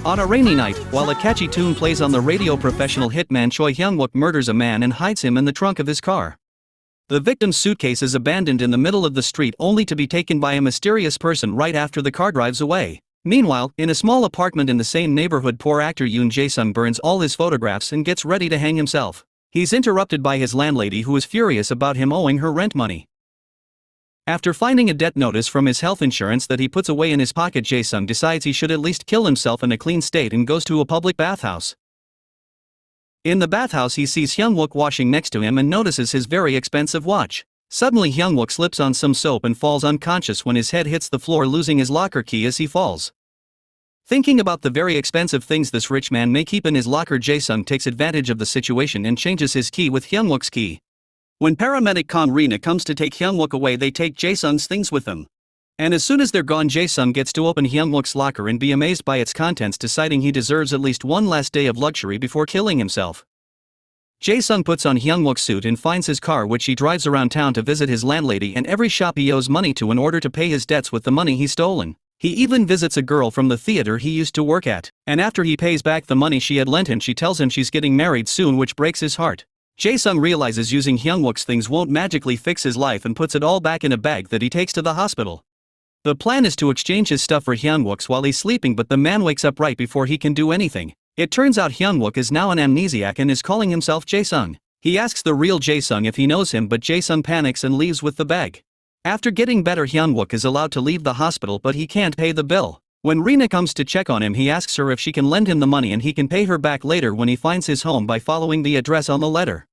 On a rainy night, while a catchy tune plays on the radio, professional hitman Choi Hyung-wook murders a man and hides him in the trunk of his car. The victim's suitcase is abandoned in the middle of the street only to be taken by a mysterious person right after the car drives away. Meanwhile, in a small apartment in the same neighborhood, poor actor Yoon Jae-sung burns all his photographs and gets ready to hang himself. He's interrupted by his landlady, who is furious about him owing her rent money. After finding a debt notice from his health insurance that he puts away in his pocket, Jae-sung decides he should at least kill himself in a clean state and goes to a public bathhouse. In the bathhouse, he sees Hyung-wook washing next to him and notices his very expensive watch. Suddenly Hyung-wook slips on some soap and falls unconscious when his head hits the floor, losing his locker key as he falls. Thinking about the very expensive things this rich man may keep in his locker, Jae-sung takes advantage of the situation and changes his key with Hyung-wook's key. When paramedic Kang Rina comes to take Hyung-wook away, they take Jae-sung's things with them. And as soon as they're gone, Jae-sung gets to open Hyung-wook's locker and be amazed by its contents, deciding he deserves at least one last day of luxury before killing himself. Jae-sung puts on Hyung-wook's suit and finds his car, which he drives around town to visit his landlady and every shop he owes money to in order to pay his debts with the money he's stolen. He even visits a girl from the theater he used to work at, and after he pays back the money she had lent him, she tells him she's getting married soon, which breaks his heart. Jae-sung realizes using Hyung-wook's things won't magically fix his life and puts it all back in a bag that he takes to the hospital. The plan is to exchange his stuff for Hyung-wook's while he's sleeping, but the man wakes up right before he can do anything. It turns out Hyung-wook is now an amnesiac and is calling himself Jae-sung. He asks the real Jae-sung if he knows him, but Jae-sung panics and leaves with the bag. After getting better, Hyun-wook is allowed to leave the hospital, but he can't pay the bill. When Rina comes to check on him, he asks her if she can lend him the money and he can pay her back later when he finds his home by following the address on the letter.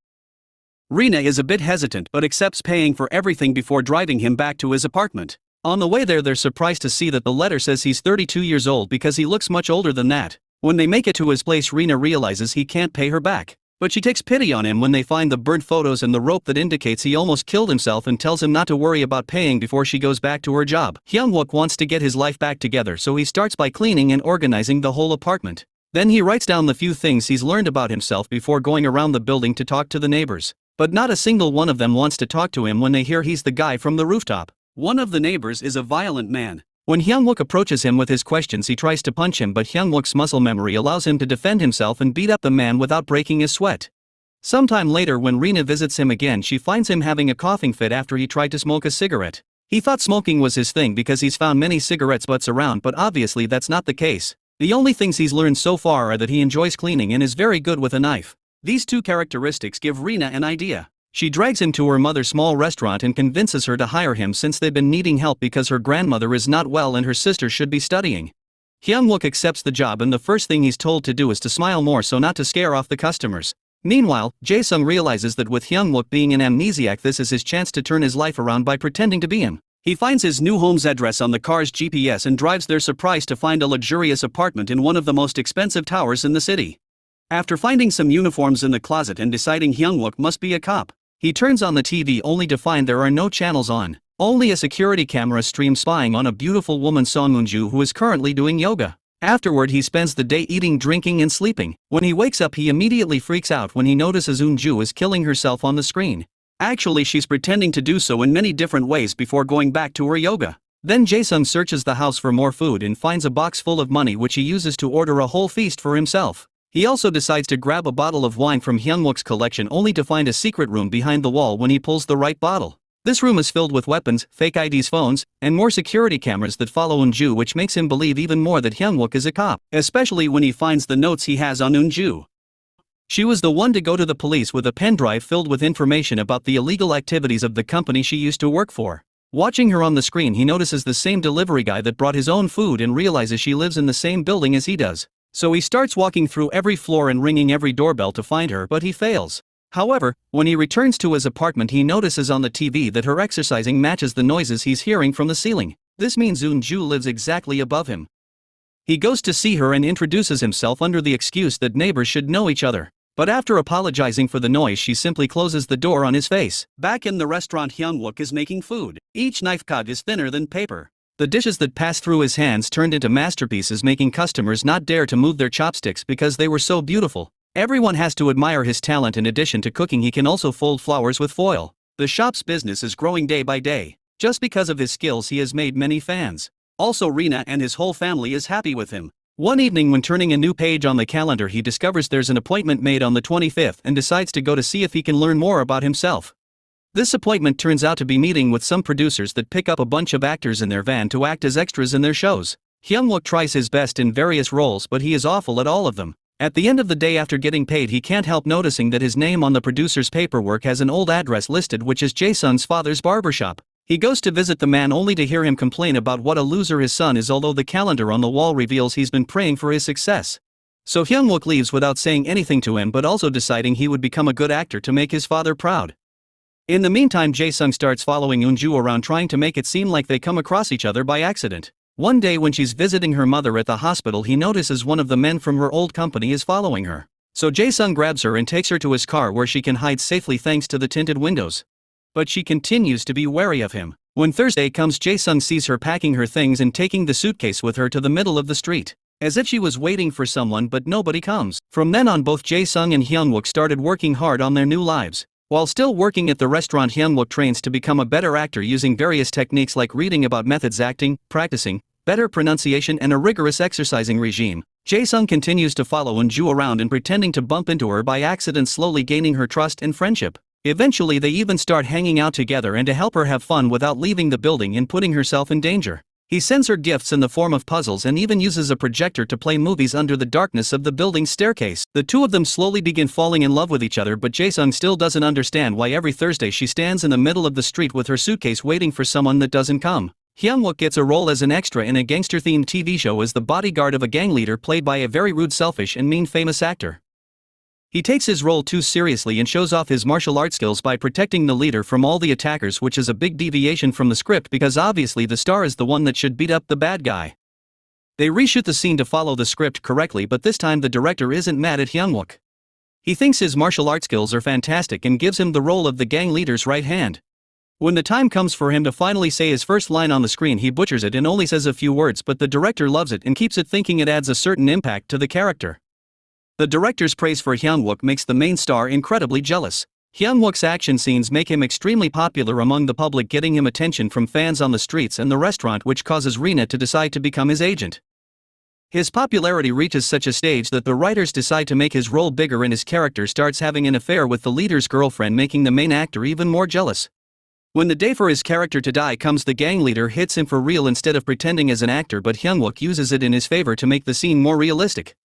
Rina is a bit hesitant but accepts paying for everything before driving him back to his apartment. On the way there, they're surprised to see that the letter says he's 32 years old because he looks much older than that. When they make it to his place, Rina realizes he can't pay her back, but she takes pity on him when they find the burnt photos and the rope that indicates he almost killed himself and tells him not to worry about paying before she goes back to her job. Hyun-wook wants to get his life back together, so he starts by cleaning and organizing the whole apartment. Then he writes down the few things he's learned about himself before going around the building to talk to the neighbors. But not a single one of them wants to talk to him when they hear he's the guy from the rooftop. One of the neighbors is a violent man. When Hyun-wook approaches him with his questions, he tries to punch him, but Hyun-wook's muscle memory allows him to defend himself and beat up the man without breaking his sweat. Sometime later, when Rina visits him again, she finds him having a coughing fit after he tried to smoke a cigarette. He thought smoking was his thing because he's found many cigarette butts around, but obviously that's not the case. The only things he's learned so far are that he enjoys cleaning and is very good with a knife. These two characteristics give Rina an idea. She drags him to her mother's small restaurant and convinces her to hire him since they've been needing help because her grandmother is not well and her sister should be studying. Hyun-wook accepts the job, and the first thing he's told to do is to smile more so not to scare off the customers. Meanwhile, Jae-sung realizes that with Hyun-wook being an amnesiac, this is his chance to turn his life around by pretending to be him. He finds his new home's address on the car's GPS and drives there, surprised to find a luxurious apartment in one of the most expensive towers in the city. After finding some uniforms in the closet and deciding Hyun-wook must be a cop, he turns on the TV only to find there are no channels on. Only a security camera streams spying on a beautiful woman, Song Eun-ju, who is currently doing yoga. Afterward, he spends the day eating, drinking and sleeping. When he wakes up, he immediately freaks out when he notices Eun-ju is killing herself on the screen. Actually, she's pretending to do so in many different ways before going back to her yoga. Then Jae-sung searches the house for more food and finds a box full of money, which he uses to order a whole feast for himself. He also decides to grab a bottle of wine from Hyun-wook's collection, only to find a secret room behind the wall when he pulls the right bottle. This room is filled with weapons, fake IDs, phones, and more security cameras that follow Eun-ju, which makes him believe even more that Hyun-wook is a cop, especially when he finds the notes he has on Eun-ju. She was the one to go to the police with a pen drive filled with information about the illegal activities of the company she used to work for. Watching her on the screen, he notices the same delivery guy that brought his own food and realizes she lives in the same building as he does. So he starts walking through every floor and ringing every doorbell to find her, but he fails. However, when he returns to his apartment, he notices on the TV that her exercising matches the noises he's hearing from the ceiling. This means Eun-ju lives exactly above him. He goes to see her and introduces himself under the excuse that neighbors should know each other. But after apologizing for the noise, she simply closes the door on his face. Back in the restaurant, Hyun-wook is making food. Each knife cut is thinner than paper. The dishes that passed through his hands turned into masterpieces, making customers not dare to move their chopsticks because they were so beautiful. Everyone has to admire his talent. In addition to cooking, he can also fold flowers with foil. The shop's business is growing day by day. Just because of his skills, he has made many fans. Also, Rina and his whole family is happy with him. One evening when turning a new page on the calendar he discovers there's an appointment made on the 25th and decides to go to see if he can learn more about himself. This appointment turns out to be meeting with some producers that pick up a bunch of actors in their van to act as extras in their shows. Hyung-wook tries his best in various roles but he is awful at all of them. At the end of the day after getting paid he can't help noticing that his name on the producer's paperwork has an old address listed which is Jae-sung's father's barbershop. He goes to visit the man only to hear him complain about what a loser his son is, although the calendar on the wall reveals he's been praying for his success. So Hyung-wook leaves without saying anything to him but also deciding he would become a good actor to make his father proud. In the meantime Jae-sung starts following Eun-ju around trying to make it seem like they come across each other by accident. One day when she's visiting her mother at the hospital he notices one of the men from her old company is following her. So Jae-sung grabs her and takes her to his car where she can hide safely thanks to the tinted windows. But she continues to be wary of him. When Thursday comes Jae-sung sees her packing her things and taking the suitcase with her to the middle of the street. As if she was waiting for someone but nobody comes. From then on both Jae-sung and Hyun-wook started working hard on their new lives. While still working at the restaurant Hyun-wook trains to become a better actor using various techniques like reading about methods acting, practicing, better pronunciation and a rigorous exercising regime. Jae-sung continues to follow Eun-ju around and pretending to bump into her by accident, slowly gaining her trust and friendship. Eventually they even start hanging out together and to help her have fun without leaving the building and putting herself in danger. He sends her gifts in the form of puzzles and even uses a projector to play movies under the darkness of the building's staircase. The two of them slowly begin falling in love with each other but Jae-sung still doesn't understand why every Thursday she stands in the middle of the street with her suitcase waiting for someone that doesn't come. Hyun-wook gets a role as an extra in a gangster-themed TV show as the bodyguard of a gang leader played by a very rude, selfish and mean famous actor. He takes his role too seriously and shows off his martial arts skills by protecting the leader from all the attackers, which is a big deviation from the script because obviously the star is the one that should beat up the bad guy. They reshoot the scene to follow the script correctly but this time the director isn't mad at Hyun-wook. He thinks his martial arts skills are fantastic and gives him the role of the gang leader's right hand. When the time comes for him to finally say his first line on the screen he butchers it and only says a few words but the director loves it and keeps it thinking it adds a certain impact to the character. The director's praise for Hyun-wook makes the main star incredibly jealous. Hyun-wook's action scenes make him extremely popular among the public, getting him attention from fans on the streets and the restaurant, which causes Rina to decide to become his agent. His popularity reaches such a stage that the writers decide to make his role bigger and his character starts having an affair with the leader's girlfriend, making the main actor even more jealous. When the day for his character to die comes, the gang leader hits him for real instead of pretending as an actor, but Hyun-wook uses it in his favor to make the scene more realistic.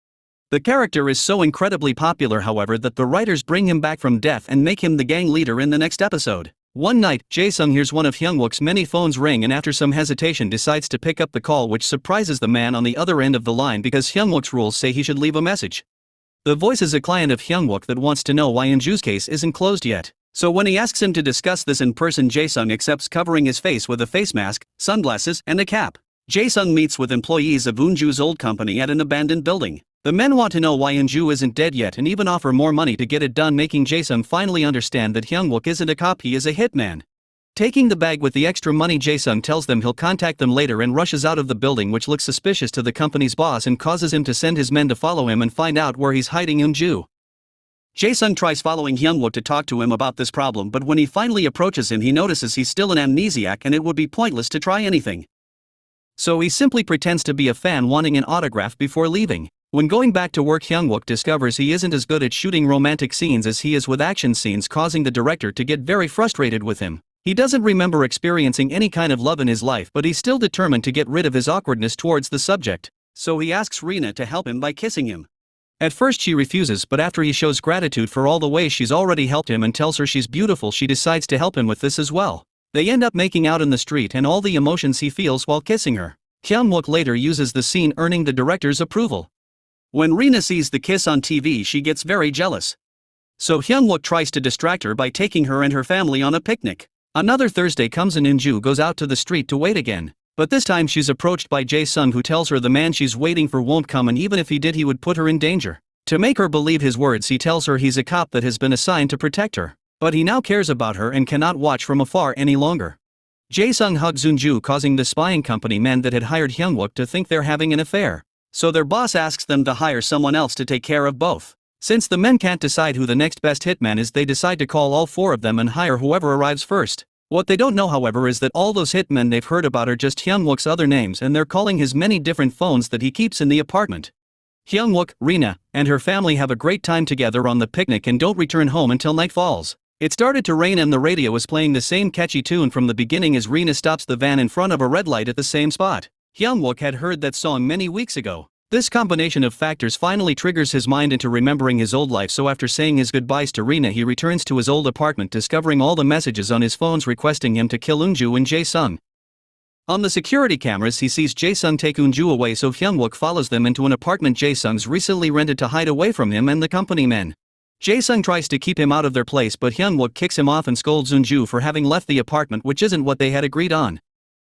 The character is so incredibly popular, however, that the writers bring him back from death and make him the gang leader in the next episode. One night, Jae-sung hears one of Hyun-wook's many phones ring and after some hesitation decides to pick up the call, which surprises the man on the other end of the line because Hyun-wook's rules say he should leave a message. The voice is a client of Hyun-wook that wants to know why Eun-ju's case isn't closed yet. So when he asks him to discuss this in person, Jae-sung accepts, covering his face with a face mask, sunglasses, and a cap. Jae-sung meets with employees of Eun-ju's old company at an abandoned building. The men want to know why Eun-ju isn't dead yet and even offer more money to get it done, making Jae-sung finally understand that Hyun-wook isn't a cop, he is a hitman. Taking the bag with the extra money, Jae-sung tells them he'll contact them later and rushes out of the building, which looks suspicious to the company's boss and causes him to send his men to follow him and find out where he's hiding Eun-ju. Jae-sung tries following Hyun-wook to talk to him about this problem, but when he finally approaches him he notices he's still an amnesiac and it would be pointless to try anything. So he simply pretends to be a fan wanting an autograph before leaving. When going back to work, Hyun-wook discovers he isn't as good at shooting romantic scenes as he is with action scenes, causing the director to get very frustrated with him. He doesn't remember experiencing any kind of love in his life, but he's still determined to get rid of his awkwardness towards the subject. So he asks Rina to help him by kissing him. At first she refuses, but after he shows gratitude for all the ways she's already helped him and tells her she's beautiful, she decides to help him with this as well. They end up making out in the street and all the emotions he feels while kissing her. Hyun-wook later uses the scene, earning the director's approval. When Rina sees the kiss on TV, she gets very jealous. So Hyun-wook tries to distract her by taking her and her family on a picnic. Another Thursday comes and Eun-ju goes out to the street to wait again. But this time she's approached by Jae-sung, who tells her the man she's waiting for won't come, and even if he did he would put her in danger. To make her believe his words, he tells her he's a cop that has been assigned to protect her. But he now cares about her and cannot watch from afar any longer. Jae-sung hugs Eun-ju, causing the spying company men that had hired Hyun-wook to think they're having an affair. So their boss asks them to hire someone else to take care of both. Since the men can't decide who the next best hitman is, they decide to call all four of them and hire whoever arrives first. What they don't know, however, is that all those hitmen they've heard about are just Hyung-wook's other names, and they're calling his many different phones that he keeps in the apartment. Hyung-wook, Rina, and her family have a great time together on the picnic and don't return home until night falls. It started to rain and the radio is playing the same catchy tune from the beginning as Rina stops the van in front of a red light at the same spot. Hyung-wook had heard that song many weeks ago. This combination of factors finally triggers his mind into remembering his old life, so after saying his goodbyes to Rina he returns to his old apartment, discovering all the messages on his phones requesting him to kill Eunju and Jae-sung. On the security cameras he sees Jae-sung take Eunju away, so Hyung-wook follows them into an apartment Jae-sung's recently rented to hide away from him and the company men. Jae-sung tries to keep him out of their place, but Hyung-wook kicks him off and scolds Eunju for having left the apartment, which isn't what they had agreed on.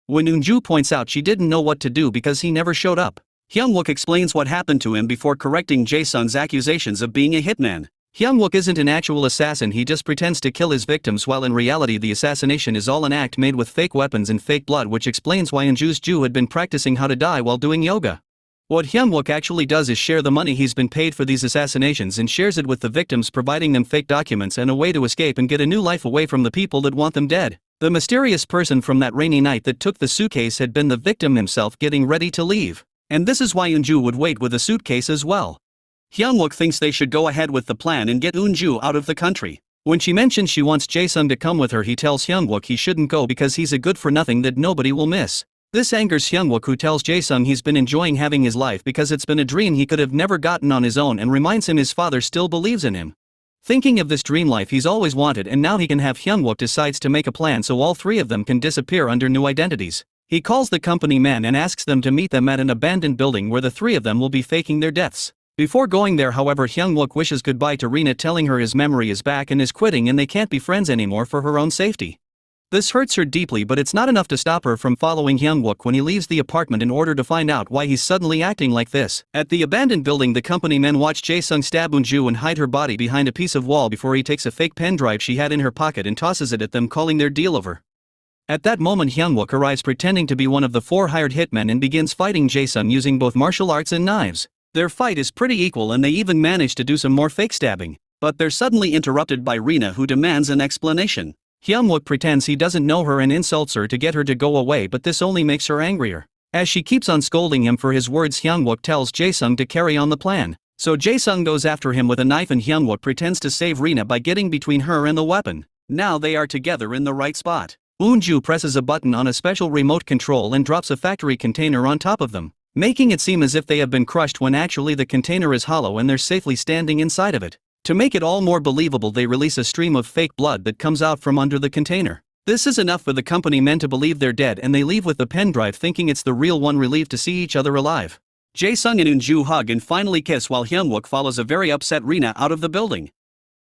When Eunju points out she didn't know what to do because he never showed up, Hyung-wook explains what happened to him before correcting Jae-sung's accusations of being a hitman. Hyung-wook isn't an actual assassin, he just pretends to kill his victims, while in reality the assassination is all an act made with fake weapons and fake blood, which explains why Eunju's Jew had been practicing how to die while doing yoga. What Hyung-wook actually does is share the money he's been paid for these assassinations and shares it with the victims, providing them fake documents and a way to escape and get a new life away from the people that want them dead. The mysterious person from that rainy night that took the suitcase had been the victim himself, getting ready to leave. And this is why Eunju would wait with the suitcase as well. Hyung-wook thinks they should go ahead with the plan and get Eunju out of the country. When she mentions she wants Jae-sung to come with her, he tells Hyung-wook he shouldn't go because he's a good-for-nothing that nobody will miss. This angers Hyung-wook, who tells Jae-sung he's been enjoying having his life because it's been a dream he could have never gotten on his own, and reminds him his father still believes in him. Thinking of this dream life he's always wanted, and now he can have, Hyung-wook decides to make a plan so all three of them can disappear under new identities. He calls the company men and asks them to meet them at an abandoned building where the three of them will be faking their deaths. Before going there, however, Hyung-wook wishes goodbye to Rina, telling her his memory is back and is quitting and they can't be friends anymore for her own safety. This hurts her deeply, but it's not enough to stop her from following Hyung-wook when he leaves the apartment in order to find out why he's suddenly acting like this. At the abandoned building, the company men watch Jae-sung stab Eunju and hide her body behind a piece of wall before he takes a fake pen drive she had in her pocket and tosses it at them, calling their deal over. At that moment, Hyung-wook arrives pretending to be one of the 4 hired hitmen and begins fighting Jae-sung using both martial arts and knives. Their fight is pretty equal and they even manage to do some more fake stabbing, but they're suddenly interrupted by Rina, who demands an explanation. Hyung-wook pretends he doesn't know her and insults her to get her to go away, but this only makes her angrier. As she keeps on scolding him for his words, Hyung-wook tells Jae-sung to carry on the plan. So Jae-sung goes after him with a knife and Hyung-wook pretends to save Rina by getting between her and the weapon. Now they are together in the right spot. Eunju presses a button on a special remote control and drops a factory container on top of them, making it seem as if they have been crushed when actually the container is hollow and they're safely standing inside of it. To make it all more believable, they release a stream of fake blood that comes out from under the container. This is enough for the company men to believe they're dead, and they leave with the pen drive thinking it's the real one, relieved to see each other alive. Jae-sung and Eunju hug and finally kiss while Hyung-wook follows a very upset Rina out of the building.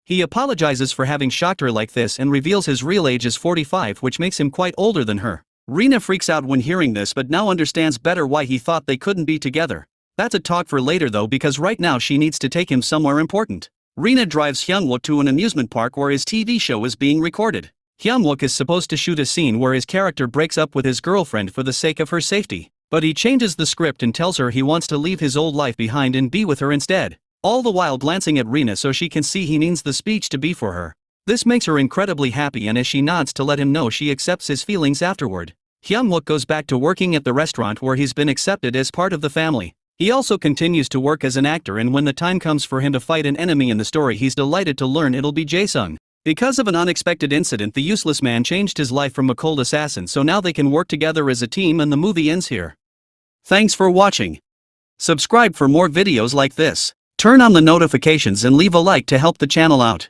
He apologizes for having shocked her like this and reveals his real age is 45, which makes him quite older than her. Rina freaks out when hearing this, but now understands better why he thought they couldn't be together. That's a talk for later though, because right now she needs to take him somewhere important. Rina drives Hyung-wook to an amusement park where his TV show is being recorded. Hyung-wook is supposed to shoot a scene where his character breaks up with his girlfriend for the sake of her safety, but he changes the script and tells her he wants to leave his old life behind and be with her instead, all the while glancing at Rina so she can see he means the speech to be for her. This makes her incredibly happy, and as she nods to let him know she accepts his feelings afterward, Hyung-wook goes back to working at the restaurant where he's been accepted as part of the family. He also continues to work as an actor, and when the time comes for him to fight an enemy in the story, he's delighted to learn it'll be Jae-sung. Because of an unexpected incident, the useless man changed his life from a cold assassin, so now they can work together as a team, and the movie ends here. Thanks for watching. Subscribe for more videos like this. Turn on the notifications and leave a like to help the channel out.